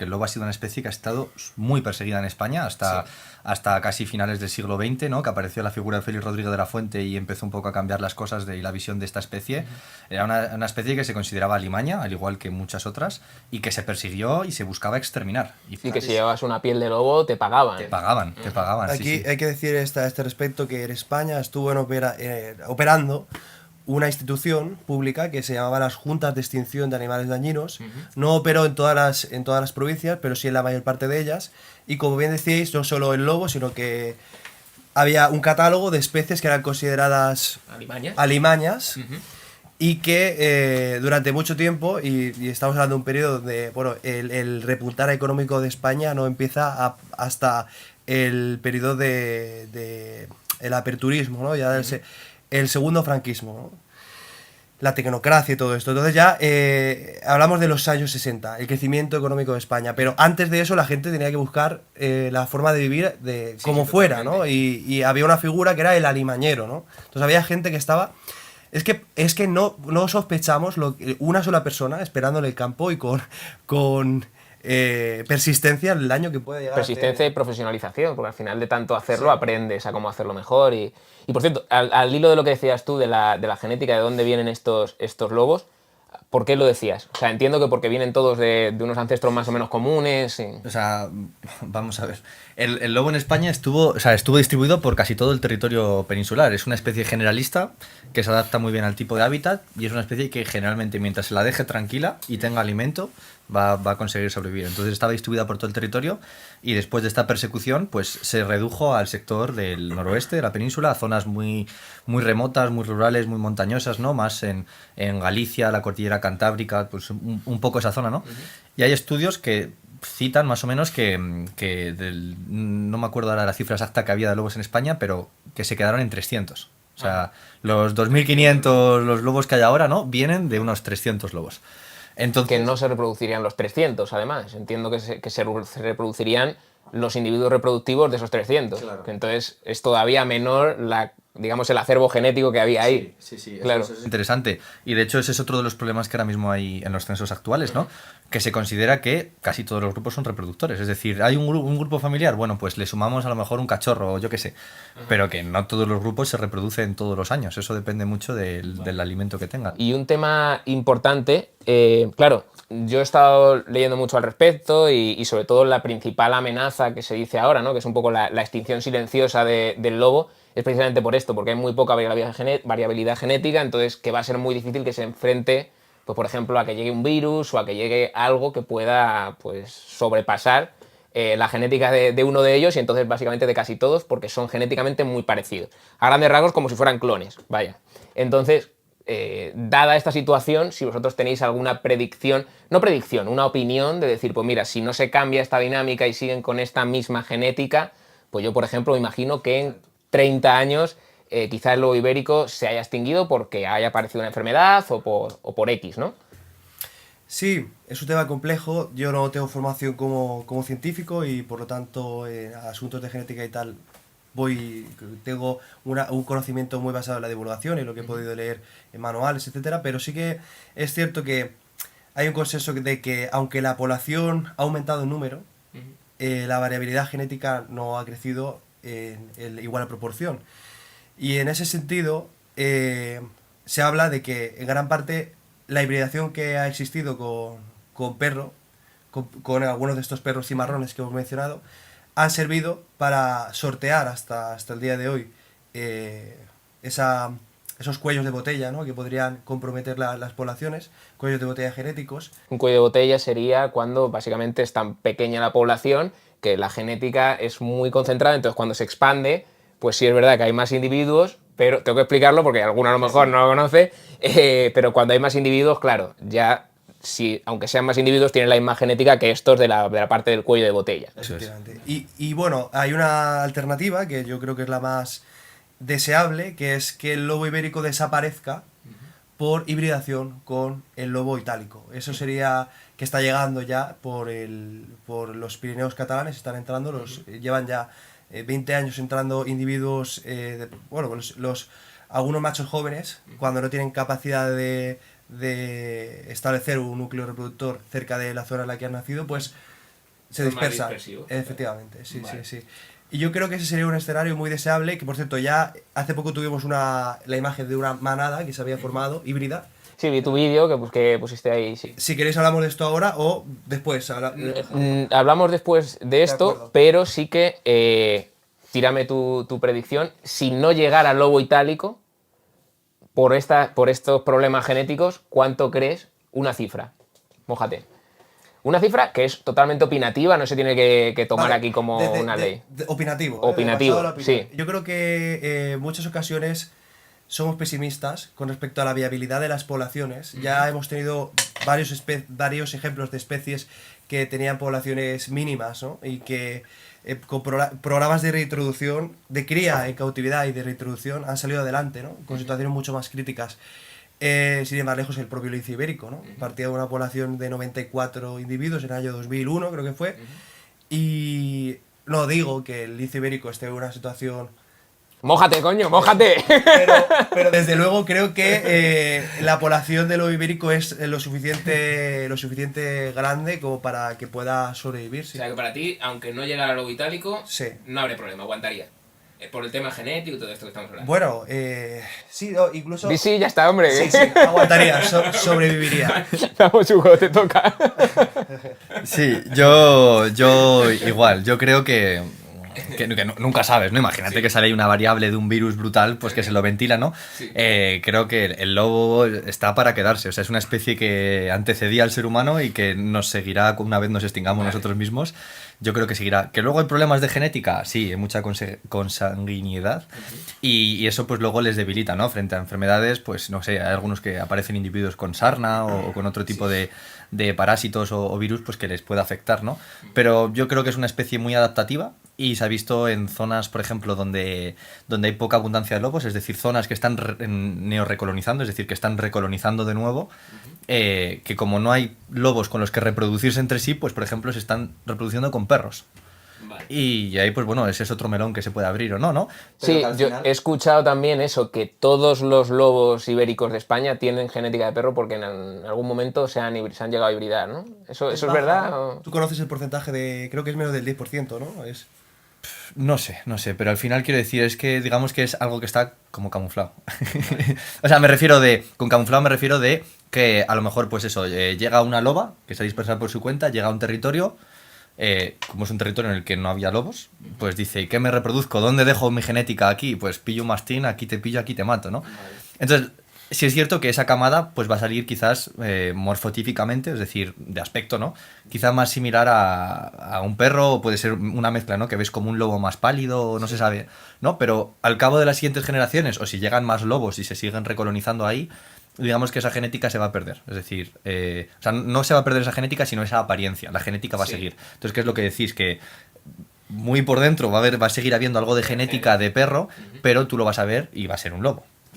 que el lobo ha sido una especie que ha estado muy perseguida en España hasta casi finales del siglo XX, ¿no? Que apareció la figura de Félix Rodríguez de la Fuente y empezó un poco a cambiar las cosas y la visión de esta especie. Era una especie que se consideraba alimaña, al igual que muchas otras, y que se persiguió y se buscaba exterminar. Y que si llevabas una piel de lobo te pagaban. Te pagaban, Aquí sí. hay que decir a este respecto que en España estuvo operando una institución pública que se llamaba las Juntas de Extinción de Animales Dañinos. No operó en todas las provincias, pero sí en la mayor parte de ellas. Y como bien decíais, no solo el lobo, sino que había un catálogo de especies que eran consideradas alimañas. Y que durante mucho tiempo, y estamos hablando de un periodo donde el repuntar económico de España no empieza hasta el periodo de el aperturismo, ¿no? Ya el segundo franquismo, ¿no? La tecnocracia y todo esto. Entonces ya hablamos de los años 60, el crecimiento económico de España. Pero antes de eso la gente tenía que buscar la forma de vivir como fuera, ¿no? Y había una figura que era el alimañero, ¿no? Entonces había gente que estaba... Es que no sospechamos una sola persona esperando en el campo y con persistencia el daño que puede llegar Persistencia y profesionalización, porque al final de tanto hacerlo aprendes a cómo hacerlo mejor. Y por cierto, al hilo de lo que decías tú de la genética, de dónde vienen estos lobos, ¿por qué lo decías? O sea, entiendo que porque vienen todos de unos ancestros más o menos comunes. O sea, vamos a ver. El lobo en España estuvo distribuido por casi todo el territorio peninsular. Es una especie generalista que se adapta muy bien al tipo de hábitat y es una especie que generalmente, mientras se la deje tranquila y tenga alimento, va a conseguir sobrevivir. Entonces estaba distribuida por todo el territorio y después de esta persecución pues se redujo al sector del noroeste de la península, a zonas muy, muy remotas, muy rurales, muy montañosas, ¿no? Más en Galicia, la cordillera cantábrica, pues un poco esa zona, ¿no? Y hay estudios que citan más o menos que no me acuerdo ahora la cifra exacta que había de lobos en España, pero que se quedaron en 300. O sea, los 2.500 los lobos que hay ahora, ¿no? Vienen de unos 300 lobos. Entonces, que no se reproducirían los 300, además. Entiendo que se reproducirían los individuos reproductivos de esos 300. Claro. Que entonces es todavía menor digamos, el acervo genético que había ahí. Sí, claro. Eso es interesante. Y de hecho ese es otro de los problemas que ahora mismo hay en los censos actuales, ¿no? Que se considera que casi todos los grupos son reproductores. Es decir, hay un grupo familiar, bueno, pues le sumamos a lo mejor un cachorro o yo qué sé. Pero que no todos los grupos se reproducen todos los años. Eso depende mucho del alimento que tengan. Y un tema importante, claro, yo he estado leyendo mucho al respecto y sobre todo la principal amenaza que se dice ahora, ¿no? Que es un poco la extinción silenciosa del lobo, es precisamente por esto, porque hay muy poca variabilidad genética, entonces que va a ser muy difícil que se enfrente, pues por ejemplo, a que llegue un virus o a que llegue algo que pueda pues sobrepasar la genética de uno de ellos y entonces básicamente de casi todos, porque son genéticamente muy parecidos. A grandes rasgos como si fueran clones, vaya. Entonces, dada esta situación, si vosotros tenéis alguna una opinión de decir, pues mira, si no se cambia esta dinámica y siguen con esta misma genética, pues yo, por ejemplo, me imagino que en 30 años quizás el lobo ibérico se haya extinguido porque haya aparecido una enfermedad o por X, ¿no? Sí, es un tema complejo. Yo no tengo formación como científico y por lo tanto asuntos de genética y tal tengo un conocimiento muy basado en la divulgación y lo que he podido leer en manuales, etcétera, pero sí que es cierto que hay un consenso de que aunque la población ha aumentado en número, la variabilidad genética no ha crecido en igual proporción. Y en ese sentido se habla de que en gran parte la hibridación que ha existido con perro, con algunos de estos perros cimarrones que hemos mencionado, han servido para sortear hasta el día de hoy esos cuellos de botella, ¿no? Que podrían comprometer las poblaciones, cuellos de botella genéticos. Un cuello de botella sería cuando básicamente es tan pequeña la población que la genética es muy concentrada, entonces cuando se expande, pues sí es verdad que hay más individuos, pero tengo que explicarlo porque alguno a lo mejor no lo conoce, pero cuando hay más individuos, claro, ya si, aunque sean más individuos, tienen la misma genética que estos de la parte del cuello de botella. Efectivamente. Y bueno, hay una alternativa que yo creo que es la más deseable, que es que el lobo ibérico desaparezca por hibridación con el lobo itálico. Eso sería que está llegando ya por los Pirineos catalanes, están entrando, llevan ya 20 años entrando individuos, algunos machos jóvenes, cuando no tienen capacidad de establecer un núcleo reproductor cerca de la zona en la que han nacido, pues se Son más dispersa. dispersivos. Efectivamente, sí, Vale. sí, sí. Y yo creo que ese sería un escenario muy deseable, que por cierto ya hace poco tuvimos la imagen de una manada que se había formado, híbrida. Sí, vi tu vídeo que pusiste ahí, sí. Si queréis hablamos de esto ahora o después. Hablamos después de esto, acuerdo. pero sí que tírame tu predicción. Si no llegara lobo itálico, por estos problemas genéticos, ¿cuánto crees? Una cifra. Mójate. Una cifra que es totalmente opinativa, no se tiene que tomar Vale, aquí como una ley. Opinativo. Opinativo, basado en la opinión. sí. Yo creo que en muchas ocasiones somos pesimistas con respecto a la viabilidad de las poblaciones. Ya hemos tenido varios ejemplos de especies que tenían poblaciones mínimas, ¿no? Y que con programas de reintroducción, de cría en cautividad y de reintroducción han salido adelante, ¿no? Con situaciones mucho más críticas. Sin ir más lejos, el propio lince ibérico, ¿no? Partía de una población de 94 individuos en el año 2001, creo que fue. Y no digo que el lince ibérico esté en una situación... ¡Mójate, coño, mójate! Pero desde luego creo que la población de lobo ibérico es lo suficiente grande como para que pueda sobrevivir. O Sí. sea que para ti, aunque no llegara lobo itálico, Sí. no habría problema, aguantaría. Por el tema genético y todo esto que estamos hablando. Bueno, sí, no, incluso... Sí, sí, ya está, hombre. Sí, sí, aguantaría, sobreviviría. Vamos, Hugo, te toca. Sí, yo igual, yo creo que nunca sabes, ¿no? Imagínate que sale ahí una variable de un virus brutal, pues que se lo ventila, ¿no? Sí. Creo que el lobo está para quedarse, o sea, es una especie que antecedía al ser humano y que nos seguirá una vez nos extingamos nosotros mismos. Yo creo que seguirá. ¿Que luego hay problemas de genética? Sí, hay mucha consanguinidad y eso pues luego les debilita, ¿no? Frente a enfermedades, pues no sé, hay algunos que aparecen individuos con sarna o con otro tipo de parásitos o virus pues que les puede afectar, ¿no? Pero yo creo que es una especie muy adaptativa y se ha visto en zonas, por ejemplo, donde hay poca abundancia de lobos, es decir, zonas que están neorrecolonizando, es decir, que están recolonizando de nuevo, que como no hay lobos con los que reproducirse entre sí, pues por ejemplo se están reproduciendo con perros. Vale. Y ahí, pues bueno, ese es otro melón que se puede abrir o no, ¿no? Pero Sí, que al yo final- he escuchado también eso, que todos los lobos ibéricos de España tienen genética de perro porque en algún momento se han llegado a hibridar, ¿no? ¿Eso es baja, verdad? ¿no? o? Tú conoces el porcentaje de... Creo que es menos del 10%, ¿no? Es... No sé, pero al final quiero decir, es que digamos que es algo que está como camuflado. O sea, con camuflado me refiero de que a lo mejor, pues eso, llega una loba que se dispersa por su cuenta, llega a un territorio, como es un territorio en el que no había lobos, pues dice, ¿qué me reproduzco? ¿Dónde dejo mi genética? Aquí, pues pillo un mastín, aquí te pillo, aquí te mato, ¿no? Entonces, sí es cierto que esa camada pues va a salir quizás morfotípicamente, es decir, de aspecto, ¿no? Quizás más similar a un perro, o puede ser una mezcla, ¿no? Que ves como un lobo más pálido, no se sabe, ¿no? Pero al cabo de las siguientes generaciones, o si llegan más lobos y se siguen recolonizando ahí, digamos que esa genética se va a perder. Es decir, o sea, no se va a perder esa genética, sino esa apariencia. La genética va a Sí. seguir. Entonces, ¿qué es lo que decís? Que muy por dentro va a seguir habiendo algo de genética de perro, pero tú lo vas a ver y va a ser un lobo.